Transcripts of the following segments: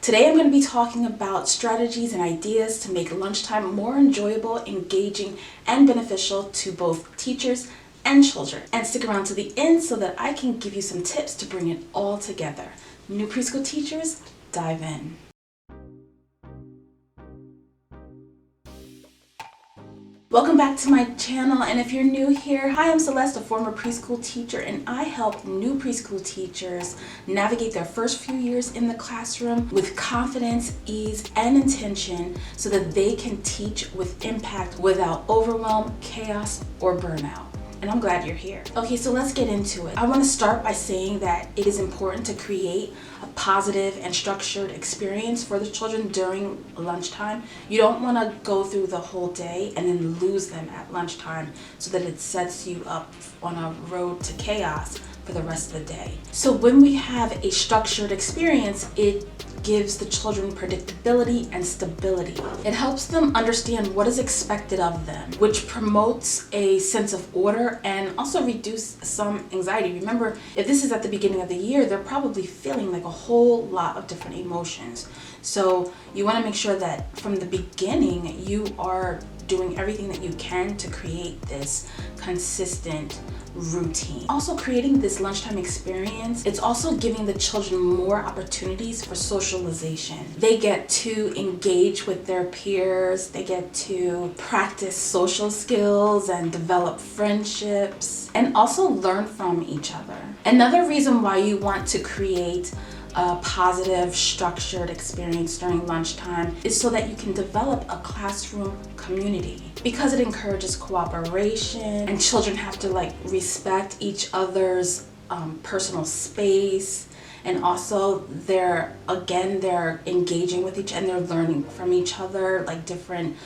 Today I'm going to be talking about strategies and ideas to make lunchtime more enjoyable, engaging, and beneficial to both teachers and children. And stick around to the end so that I can give you some tips to bring it all together. New preschool teachers, dive in. Welcome back to my channel, and if you're new here, hi, I'm Celeste, a former preschool teacher, and I help new preschool teachers navigate their first few years in the classroom with confidence, ease, and intention so that they can teach with impact without overwhelm, chaos, or burnout. And I'm glad you're here. Okay, so let's get into it. I want to start by saying that it is important to create a positive and structured experience for the children during lunchtime. You don't want to go through the whole day and then lose them at lunchtime so that it sets you up on a road to chaos for the rest of the day. So when we have a structured experience, it gives the children predictability and stability. It helps them understand what is expected of them, which promotes a sense of order and also reduce some anxiety. Remember, if this is at the beginning of the year, they're probably feeling like a whole lot of different emotions. So you want to make sure that from the beginning, you are doing everything that you can to create this consistent routine. Also, creating this lunchtime experience, it's also giving the children more opportunities for socialization. They get to engage with their peers, they get to practice social skills and develop friendships, and also learn from each other. Another reason why you want to create a positive, structured experience during lunchtime is so that you can develop a classroom community, because it encourages cooperation and children have to respect each other's personal space, and also they're engaging with each other and they're learning from each other. Like different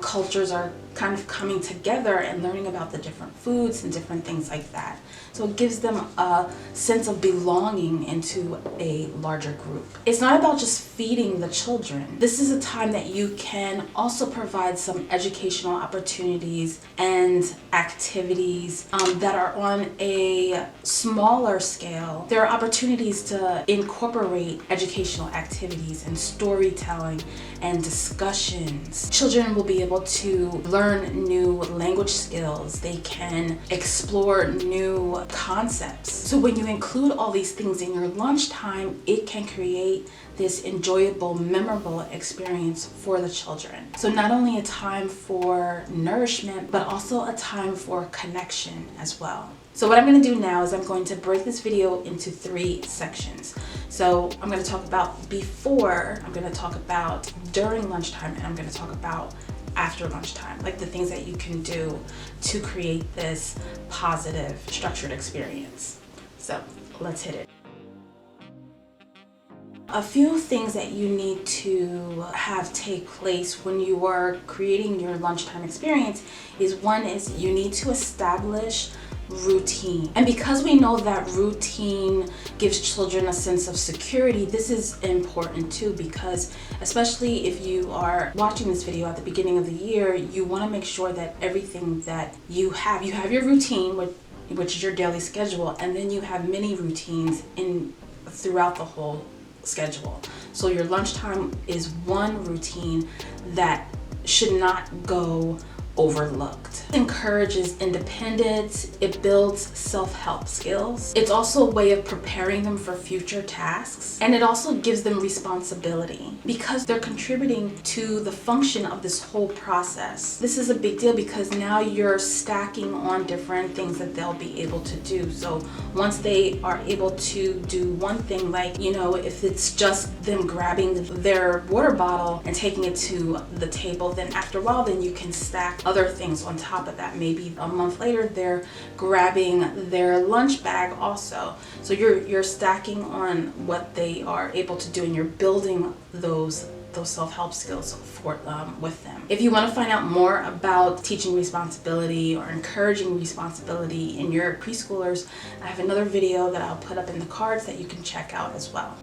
cultures are kind of coming together and learning about the different foods and different things like that. So it gives them a sense of belonging into a larger group. It's not about just feeding the children. This is a time that you can also provide some educational opportunities and activities that are on a smaller scale. There are opportunities to incorporate educational activities and storytelling and discussions. Children will be able to learn new language skills. They can explore new concepts. So when you include all these things in your lunchtime, it can create this enjoyable, memorable experience for the children. So not only a time for nourishment, but also a time for connection as well. So what I'm going to do now is I'm going to break this video into 3 sections. So I'm going to talk about before, I'm going to talk about during lunchtime, and I'm going to talk about after lunchtime, like the things that you can do to create this positive, structured experience. So let's hit it. A few things that you need to have take place when you are creating your lunchtime experience is, one is you need to establish routine. And because we know that routine gives children a sense of security, this is important too, because especially if you are watching this video at the beginning of the year, you want to make sure that everything that you have your routine, which is your daily schedule, and then you have mini routines throughout the whole schedule. So your lunchtime is one routine that should not go overlooked. It encourages independence, it builds self-help skills. It's also a way of preparing them for future tasks, and it also gives them responsibility because they're contributing to the function of this whole process. This is a big deal because now you're stacking on different things that they'll be able to do. So once they are able to do one thing, like, if it's just them grabbing their water bottle and taking it to the table, then after a while, then you can stack other things on top of that. Maybe a month later, they're grabbing their lunch bag also. So you're stacking on what they are able to do, and you're building those self-help skills with them. If you want to find out more about teaching responsibility or encouraging responsibility in your preschoolers, I have another video that I'll put up in the cards that you can check out as well.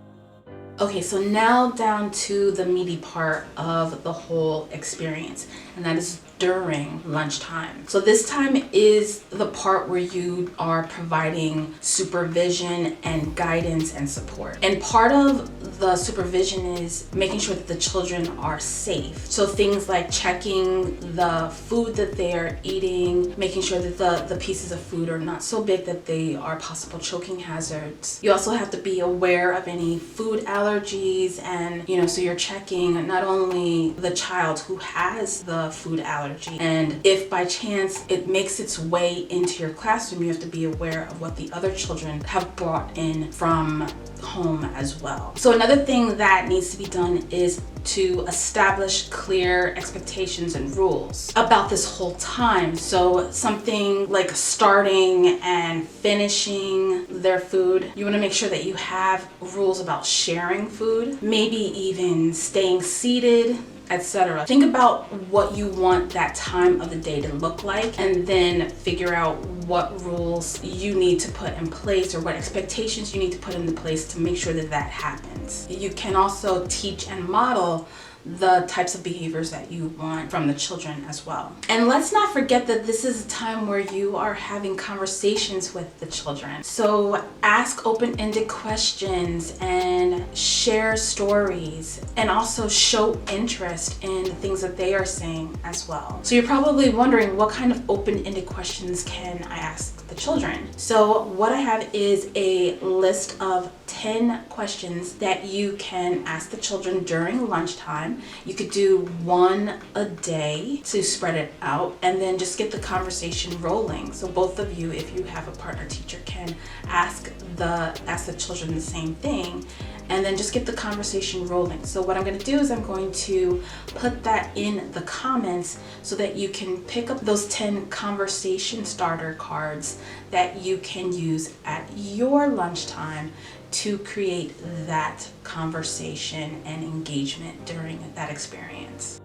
Okay, so now down to the meaty part of the whole experience, and that is during lunchtime. So this time is the part where you are providing supervision and guidance and support. And part of the supervision is making sure that the children are safe. So things like checking the food that they are eating, making sure that the pieces of food are not so big that they are possible choking hazards. You also have to be aware of any food allergies, and so you're checking not only the child who has the food allergy, and if by chance it makes its way into your classroom, you have to be aware of what the other children have brought in from home as well. So another thing that needs to be done is to establish clear expectations and rules about this whole time. So something like starting and finishing their food. You want to make sure that you have rules about sharing food, maybe even staying seated, etc. Think about what you want that time of the day to look like, and then figure out what rules you need to put in place, or what expectations you need to put into place to make sure that that happens. You can also teach and model the types of behaviors that you want from the children as well. And let's not forget that this is a time where you are having conversations with the children. So ask open-ended questions and share stories, and also show interest in the things that they are saying as well. So you're probably wondering, what kind of open-ended questions can I ask the children? So what I have is a list of 10 questions that you can ask the children during lunchtime. You could do one a day to spread it out, and then just get the conversation rolling. So both of you, if you have a partner teacher, can ask the children the same thing, and then just get the conversation rolling. So what I'm going to do is I'm going to put that in the comments so that you can pick up those 10 conversation starter cards that you can use at your lunchtime to create that conversation and engagement during that experience.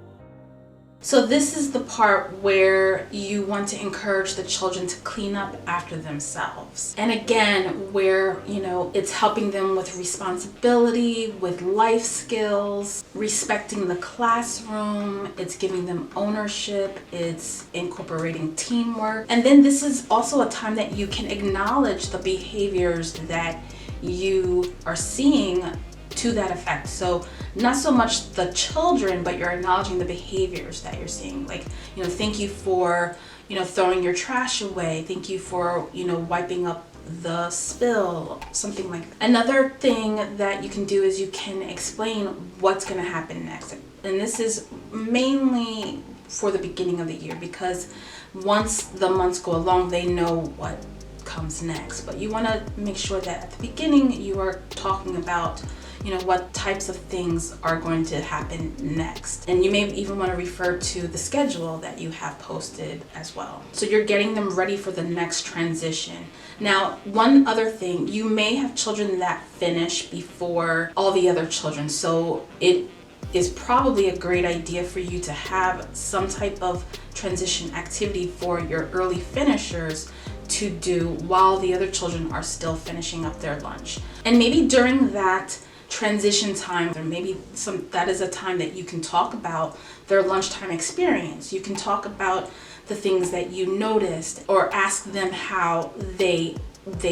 So this is the part where you want to encourage the children to clean up after themselves. And again, where, it's helping them with responsibility, with life skills, respecting the classroom, it's giving them ownership, it's incorporating teamwork. And then this is also a time that you can acknowledge the behaviors that you are seeing to that effect. So not so much the children, but you're acknowledging the behaviors that you're seeing. Like, thank you for, throwing your trash away. Thank you for, wiping up the spill, something like that. Another thing that you can do is you can explain what's going to happen next. And this is mainly for the beginning of the year, because once the months go along, they know what comes next. But you want to make sure that at the beginning you are talking about what types of things are going to happen next. And you may even want to refer to the schedule that you have posted as well. So you're getting them ready for the next transition. Now, one other thing, you may have children that finish before all the other children. So it is probably a great idea for you to have some type of transition activity for your early finishers to do while the other children are still finishing up their lunch. And maybe during that transition time, or maybe that is a time that you can talk about their lunchtime experience. You can talk about the things that you noticed, or ask them how they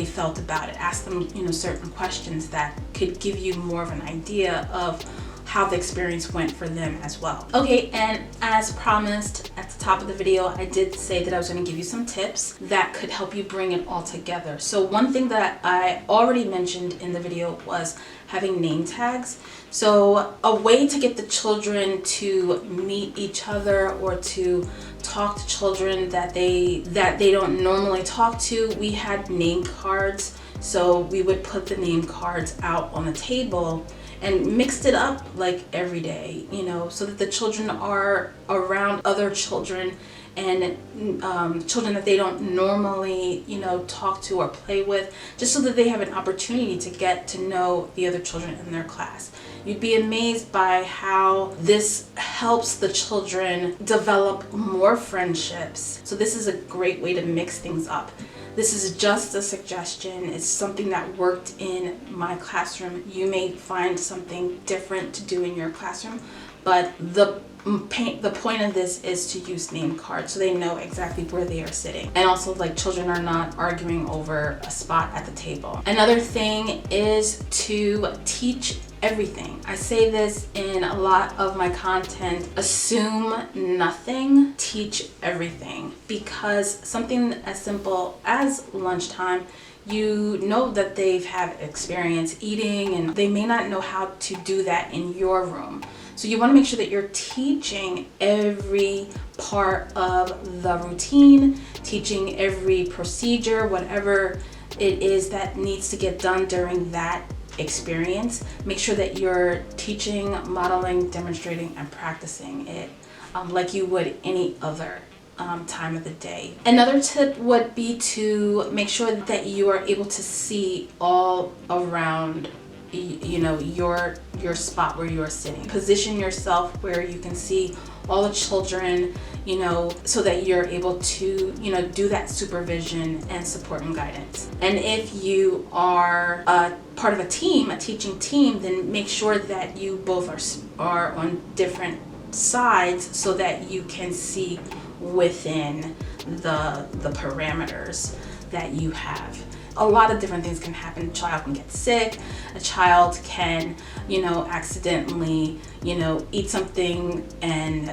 felt about it. Ask them, certain questions that could give you more of an idea of how the experience went for them as well. Okay, and as promised at the top of the video, I did say that I was going to give you some tips that could help you bring it all together. So one thing that I already mentioned in the video was having name tags. So a way to get the children to meet each other, or to talk to children that they don't normally talk to, we had name cards. So we would put the name cards out on the table and mixed it up like every day, so that the children are around other children, and children that they don't normally, talk to or play with, just so that they have an opportunity to get to know the other children in their class. You'd be amazed by how this helps the children develop more friendships. So this is a great way to mix things up. This is just a suggestion. It's something that worked in my classroom. You may find something different to do in your classroom, but the point of this is to use name cards so they know exactly where they are sitting. And also, like, children are not arguing over a spot at the table. Another thing is to teach everything. I say this in a lot of my content: assume nothing, teach everything. Because something as simple as lunchtime, you know that they've had experience eating and they may not know how to do that in your room. So you want to make sure that you're teaching every part of the routine, teaching every procedure, whatever it is that needs to get done during that experience. Make sure that you're teaching, modeling, demonstrating, and practicing it like you would any other time of the day. Another tip would be to make sure that you are able to see all around your spot where you are sitting. Position yourself where you can see all the children, so that you're able to, do that supervision and support and guidance. And if you are part of a team, a teaching team, then make sure that you both are on different sides so that you can see within the parameters that you have. A lot of different things can happen. A child can get sick. A child can, accidentally, eat something and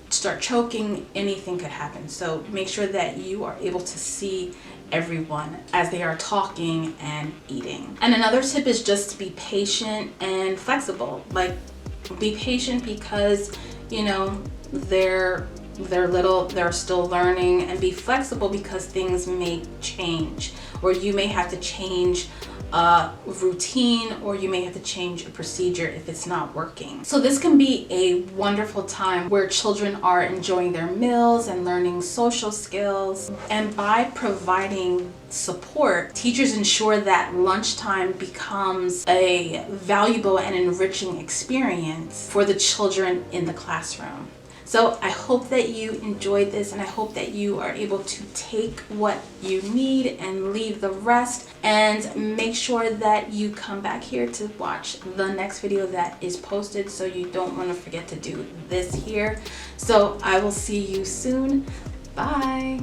start choking. Anything could happen. So make sure that you are able to see everyone as they are talking and eating. And another tip is just to be patient and flexible. Like, be patient because, they're little, they're still learning, and be flexible because things may change, or you may have to change a routine, or you may have to change a procedure if it's not working. So this can be a wonderful time where children are enjoying their meals and learning social skills. And by providing support, teachers ensure that lunchtime becomes a valuable and enriching experience for the children in the classroom. So I hope that you enjoyed this, and I hope that you are able to take what you need and leave the rest, and make sure that you come back here to watch the next video that is posted, so you don't want to forget to do this here. So I will see you soon. Bye.